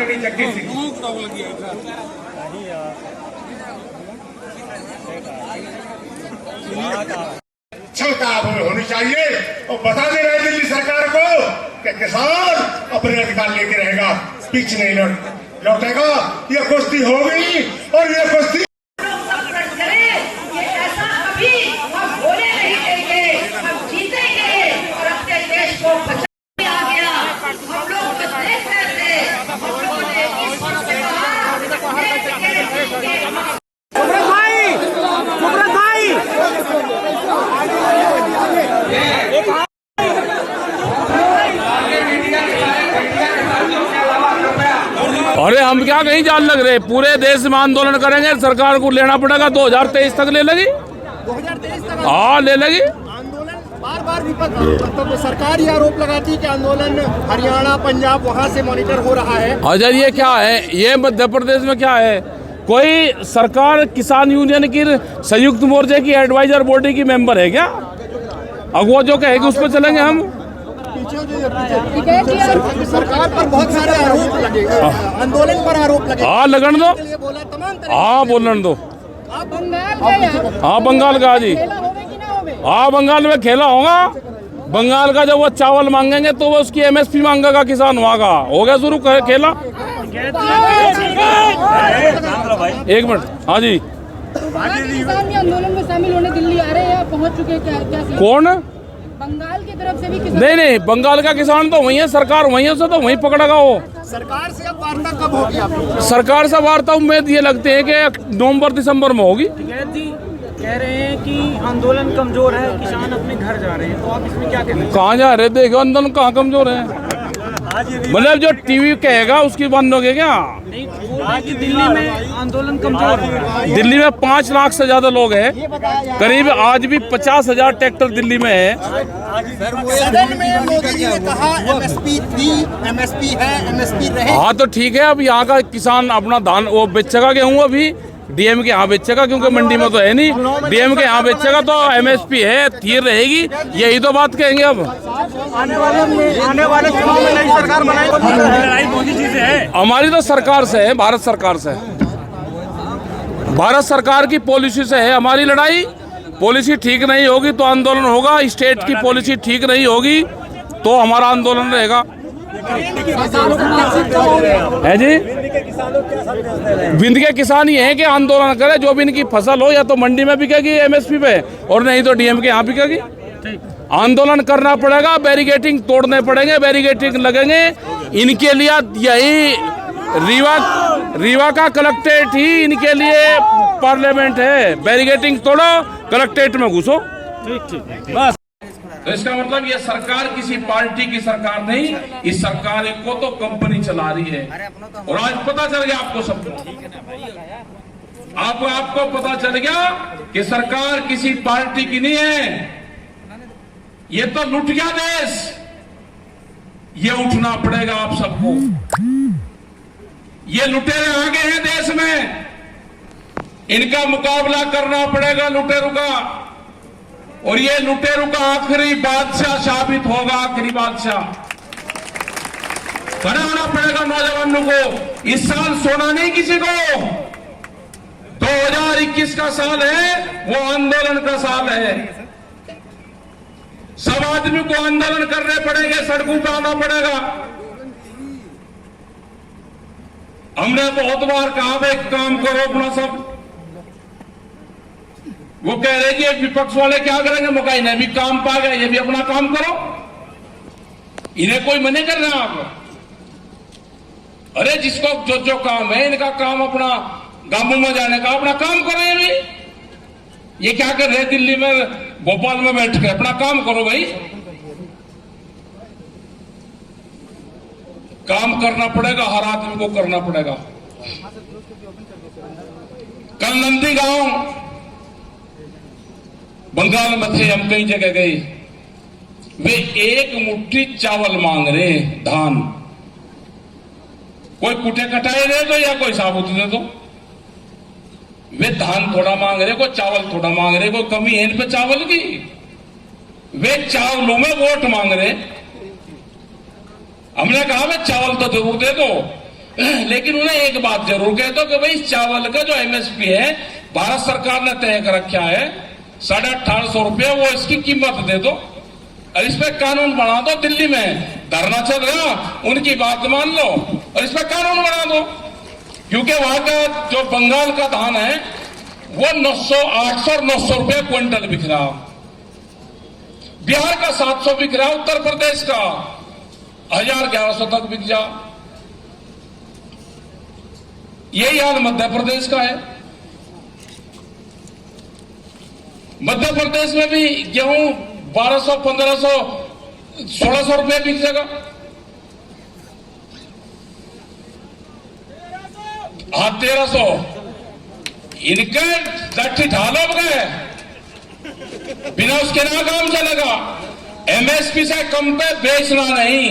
नहीं जग्गी सिंह। क्षमता होनी चाहिए और बता दे रहे दिल्ली सरकार को कि किसान अपने अधिकार लेके रहेगा, पीछे नहीं लौटेगा। ये कुश्ती होगी और ये कुश्ती अरे हम क्या कहीं जान लग रहे, पूरे देश में आंदोलन करेंगे, सरकार को लेना पड़ेगा 2023 तक ले लेगी। 2023 तक हाँ ले लेगी। आंदोलन बार बार तो सरकार ये आरोप लगाती है कि आंदोलन हरियाणा पंजाब वहाँ से मॉनिटर हो रहा है। अजय ये क्या है, ये मध्य प्रदेश में क्या है, कोई सरकार किसान यूनियन की संयुक्त मोर्चे की एडवाइजर बॉडी की मेंबर है क्या? अब वो जो कहेगी उस पर चलेंगे हम। सरकार पर बहुत सारे आरोप लगे, आंदोलन पर आरोप लगे। हाँ लगन दो, हाँ बोलन दो। हाँ बंगाल का जी, हाँ बंगाल में खेला होगा। बंगाल का जब वो चावल मांगेंगे तो वो उसकी एमएसपी मांगेगा किसान, वहाँ का हो गया शुरू खेला। एक मिनट, हाँ जी किसान भी आंदोलन में शामिल होने दिल्ली आ रहे हैं, पहुंच चुके हैं क्या? कौन? बंगाल की तरफ से भी किसान। नहीं, बंगाल का किसान तो वही है, सरकार वही है, उसे तो वही पकड़ेगा वो। सरकार से अब वार्ता कब होगी आपकी? सरकार से वार्ता उम्मीद ये लगती है कि नवंबर दिसंबर में होगी। जी कह रहे हैं कि आंदोलन कमजोर है, किसान अपने घर जा रहे हैं, तो आप इसमें क्या कहते हैं? कहाँ जा रहे, देखो आंदोलन कहाँ कमजोर है। मतलब जो टीवी कहेगा उसकी बंद हो गया क्या? नहीं, दिल्ली में आंदोलन कमजोर है। दिल्ली में 5 लाख से ज्यादा लोग हैं, करीब आज भी 50,000 ट्रैक्टर दिल्ली में है। सदन में मोदी जी ने कहा एमएसपी थी, एमएसपी है, एमएसपी रहे। हाँ तो ठीक है, अब यहाँ का किसान अपना धान वो बेचेगा, गेहूँ अभी डीएम के यहाँ बेचेगा, क्योंकि मंडी में तो है नहीं। डीएम के यहाँ बेचेगा तो एमएसपी है, थी रहेगी, यही तो बात कहेंगे। अब आने वाले चुनाव में नई सरकार बनाई तो लड़ाई मोदी जी से है। हमारी तो सरकार से है, भारत सरकार से। भारत सरकार की पॉलिसी से है हमारी लड़ाई। पॉलिसी ठीक नहीं होगी तो आंदोलन होगा, स्टेट की पॉलिसी ठीक नहीं होगी तो हमारा आंदोलन रहेगा। है जी, विंध्य के किसान ये है कि आंदोलन करे, जो भी इनकी फसल हो या तो मंडी में बिकेगी एमएसपी पे, और नहीं तो डीएम के यहाँ बिकेगी। आंदोलन करना पड़ेगा, बैरिकेटिंग तोड़ने पड़ेंगे, बैरिकेटिंग लगेंगे इनके लिए। यही रीवा का कलेक्ट्रेट ही इनके लिए पार्लियामेंट है। बैरिकेटिंग तोड़ो, कलेक्ट्रेट में घुसो। ठीक बस। तो इसका मतलब ये सरकार किसी पार्टी की सरकार नहीं, इस सरकार को तो कंपनी चला रही है। और आज पता चल गया आपको सबको, आपको पता चल गया कि सरकार किसी पार्टी की नहीं है, ये तो लुट गया देश। ये उठना पड़ेगा आप सबको। ये लुटेरे आगे हैं देश में, इनका मुकाबला करना पड़ेगा लुटेरों का। और ये लुटेरों का आखिरी बादशाह साबित होगा, आखिरी बादशाह। खड़ा होना पड़ेगा नौजवानों को। इस साल सोना नहीं किसी को। 2021 का साल है, वो आंदोलन का साल है। सब आदमी को आंदोलन करने पड़ेंगे, सड़कों पर आना पड़ेगा। हमने बहुत बार कहा भाई काम करो अपना सब। वो कह रहे कि विपक्ष वाले क्या करेंगे, मौका इन्हें भी काम पा गए, ये भी अपना काम करो। इन्हें कोई मना कर रहा आप? अरे जिसको जो जो काम है, इनका काम अपना गांवों में जाने का, अपना काम करो। ये भी ये क्या कर रहे हैं दिल्ली में, भोपाल में बैठ के? अपना काम करो भाई। काम करना पड़ेगा, हर आदमी को करना पड़ेगा। कल नंदी गांव बंगाल में थे, हम कई जगह गए, वे एक मुट्ठी चावल मांग रहे, धान। कोई कुटे कटाए दे दो या कोई साबुत दे दो। वे धान थोड़ा मांग रहे, कोई चावल थोड़ा मांग रहे, कोई कमी है इन पे चावल की। वे चावलों में वोट मांग रहे। हमने कहा वे चावल तो जरूर दे दो, लेकिन उन्हें एक बात जरूर कह दो कि भाई चावल का जो एमएसपी है भारत सरकार ने तय कर रखा है 1850 रुपये, वो इसकी कीमत दे दो और इस पे कानून बना दो। दिल्ली में धरना चल रहा, उनकी बात मान लो और इस पे कानून बना दो, क्योंकि वहां का जो बंगाल का धान है वो 900, 800 और 900 रुपये क्विंटल बिक रहा, बिहार का 700 बिक रहा, उत्तर प्रदेश का 1000-1100 तक बिक जा। यही हाल मध्य प्रदेश का है। मध्य प्रदेश में भी गेहूं 1200, 1500, 1600 रुपये बिक जाएगा। हाँ 1300, इनके लट्ठी ढालो गए, बिना उसके ना काम चलेगा। एमएसपी से कम पे बेचना नहीं,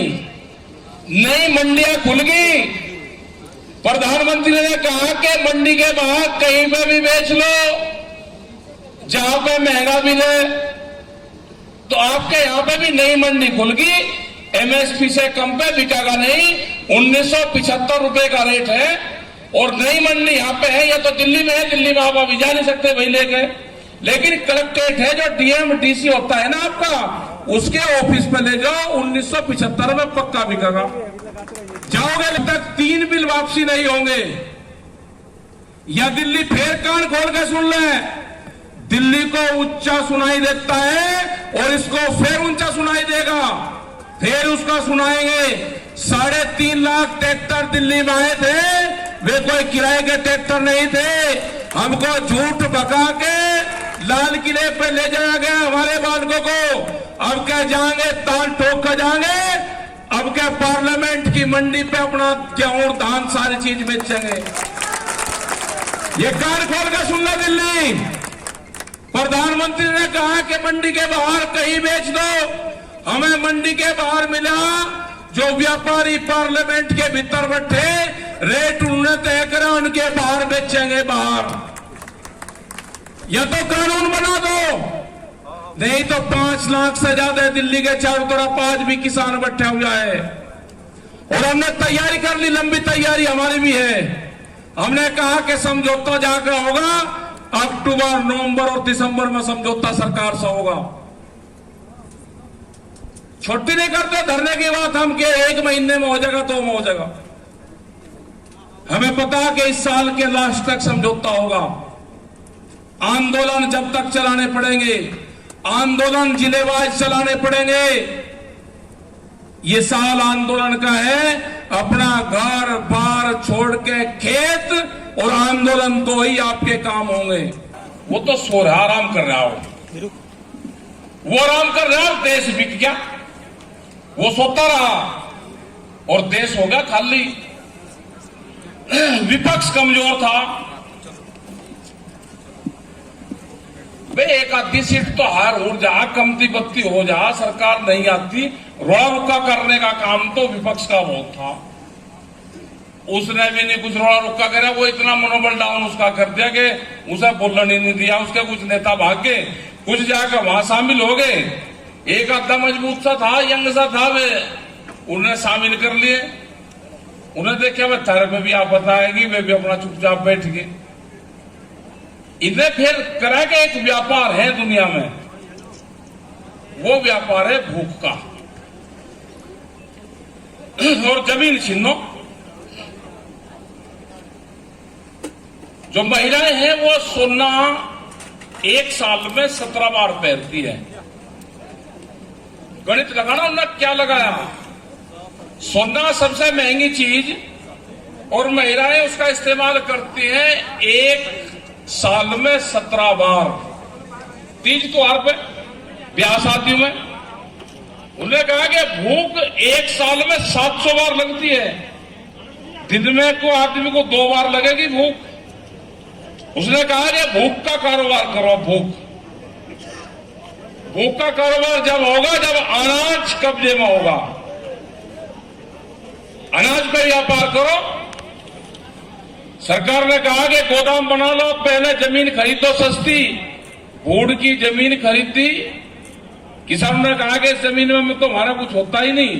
नई मंडियां खुल गई। प्रधानमंत्री ने कहा कि मंडी के बाहर कहीं पे भी बेच लो, जहां पे महंगा मिले। तो आपके यहां पे भी नई मंडी खुल गई, एमएसपी से कम पे बिकेगा नहीं। 1975 रुपए का रेट है और नई मंडी यहां पे है, या तो दिल्ली में है, दिल्ली में आप अभी जा नहीं सकते वही ले गए। लेकिन कलेक्ट्रेट है, जो डीएम डीसी होता है ना आपका, उसके ऑफिस पे ले जाओ, 1975 में पक्का बिकेगा। जाओगे जब तक 3 बिल वापसी नहीं होंगे, या दिल्ली फिर कान खोल के सुन ले, दिल्ली को ऊंचा सुनाई देता है और इसको फिर ऊंचा सुनाई देगा, फिर उसका सुनाएंगे। 3.5 लाख ट्रैक्टर दिल्ली में आए थे, वे कोई किराए के ट्रैक्टर नहीं थे। हमको झूठ भगा के लाल किले पे ले जाया गया हमारे बालकों को। अब क्या जाएंगे, ताल ठोक कर जाएंगे। अब क्या पार्लियामेंट की मंडी पे अपना गेहूं धान सारी चीज बेचेंगे। ये कान खोल कर सुन लो दिल्ली, प्रधानमंत्री ने कहा कि मंडी के बाहर कहीं बेच दो। हमें मंडी के बाहर मिला, जो व्यापारी पार्लियामेंट के भीतर बैठे, रेट उन्होंने तय करा, उनके बाहर बेचेंगे बाहर। या तो कानून बना दो, नहीं तो 5 लाख से ज्यादा दिल्ली के चारों तरफ आज भी किसान बैठे हुए हैं। और हमने तैयारी कर ली, लंबी तैयारी हमारी भी है। हमने कहा कि समझौता जाकर होगा, अक्टूबर, नवंबर और दिसंबर में समझौता सरकार से होगा। छुट्टी नहीं करते धरने की बात हम कि 1 महीने में हो जाएगा, 2 में हो जाएगा। हमें पता है कि इस साल के लास्ट तक समझौता होगा। आंदोलन जब तक चलाने पड़ेंगे, आंदोलन जिलेवार चलाने पड़ेंगे। ये साल आंदोलन का है, अपना घर बार छोड़ के खेत और आंदोलन तो ही आपके काम होंगे। वो तो सो रहा, आराम कर रहा हो, वो आराम कर रहा हो, देश बिक गया। वो सोता रहा और देश हो गया खाली। विपक्ष कमजोर था, वे एक आधी सीट तो हार हो जा, कमती बत्ती हो जा, सरकार नहीं आती, रोड़ा रुका करने का काम तो विपक्ष का बहुत था। उसने भी नहीं कुछ रोड़ा रुका करा, वो इतना मनोबल डाउन उसका कर दिया कि उसे बोलने ही नहीं दिया। उसके कुछ नेता भाग के कुछ जाकर वहां शामिल हो गए। एक आधा मजबूत सा था, यंग सा था, वे उन्हें शामिल कर लिए। उन्हें देखा वे थारे में भी आप बताएगी, वे भी अपना चुपचाप बैठ गए। इन्हें फिर करा के एक व्यापार है दुनिया में, वो व्यापार है भूख का और जमीन छीनो। जो महिलाएं हैं वो सोना 1 साल में 17 बार पहनती है। गणित लगाना उन्होंने क्या लगाया, सोना सबसे महंगी चीज और महिलाएं उसका इस्तेमाल करती हैं 1 साल में 17 बार। तीज त्योहार पे, ब्याह शादियों में। उन्होंने कहा कि भूख 1 साल में 700 बार लगती है, दिन में को आदमी को 2 बार लगेगी भूख। उसने कहा कि भूख का कारोबार करो। भूख का कारोबार जब होगा जब अनाज कब्जे में होगा, अनाज पे व्यापार करो। सरकार ने कहा कि गोदाम बना लो, पहले जमीन खरीदो सस्ती। भूड की जमीन खरीदी, किसान ने कहा कि इस जमीन में तो हमारा कुछ होता ही नहीं,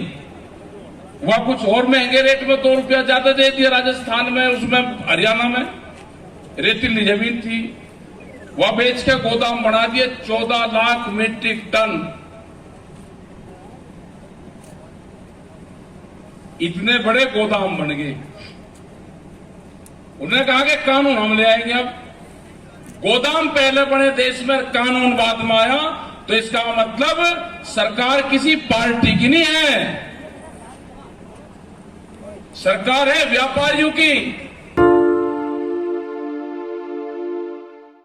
वह कुछ और महंगे रेट में 2 रुपया ज्यादा दे दिया राजस्थान में, उसमें हरियाणा में रेतीली जमीन थी, वह बेच के गोदाम बना दिए 14 लाख मीट्रिक टन। इतने बड़े गोदाम बन गए। उन्होंने कहा कि कानून हम ले आएंगे। अब गोदाम पहले बने देश में, कानून बाद में आया, तो इसका मतलब सरकार किसी पार्टी की नहीं है, सरकार है व्यापारियों की।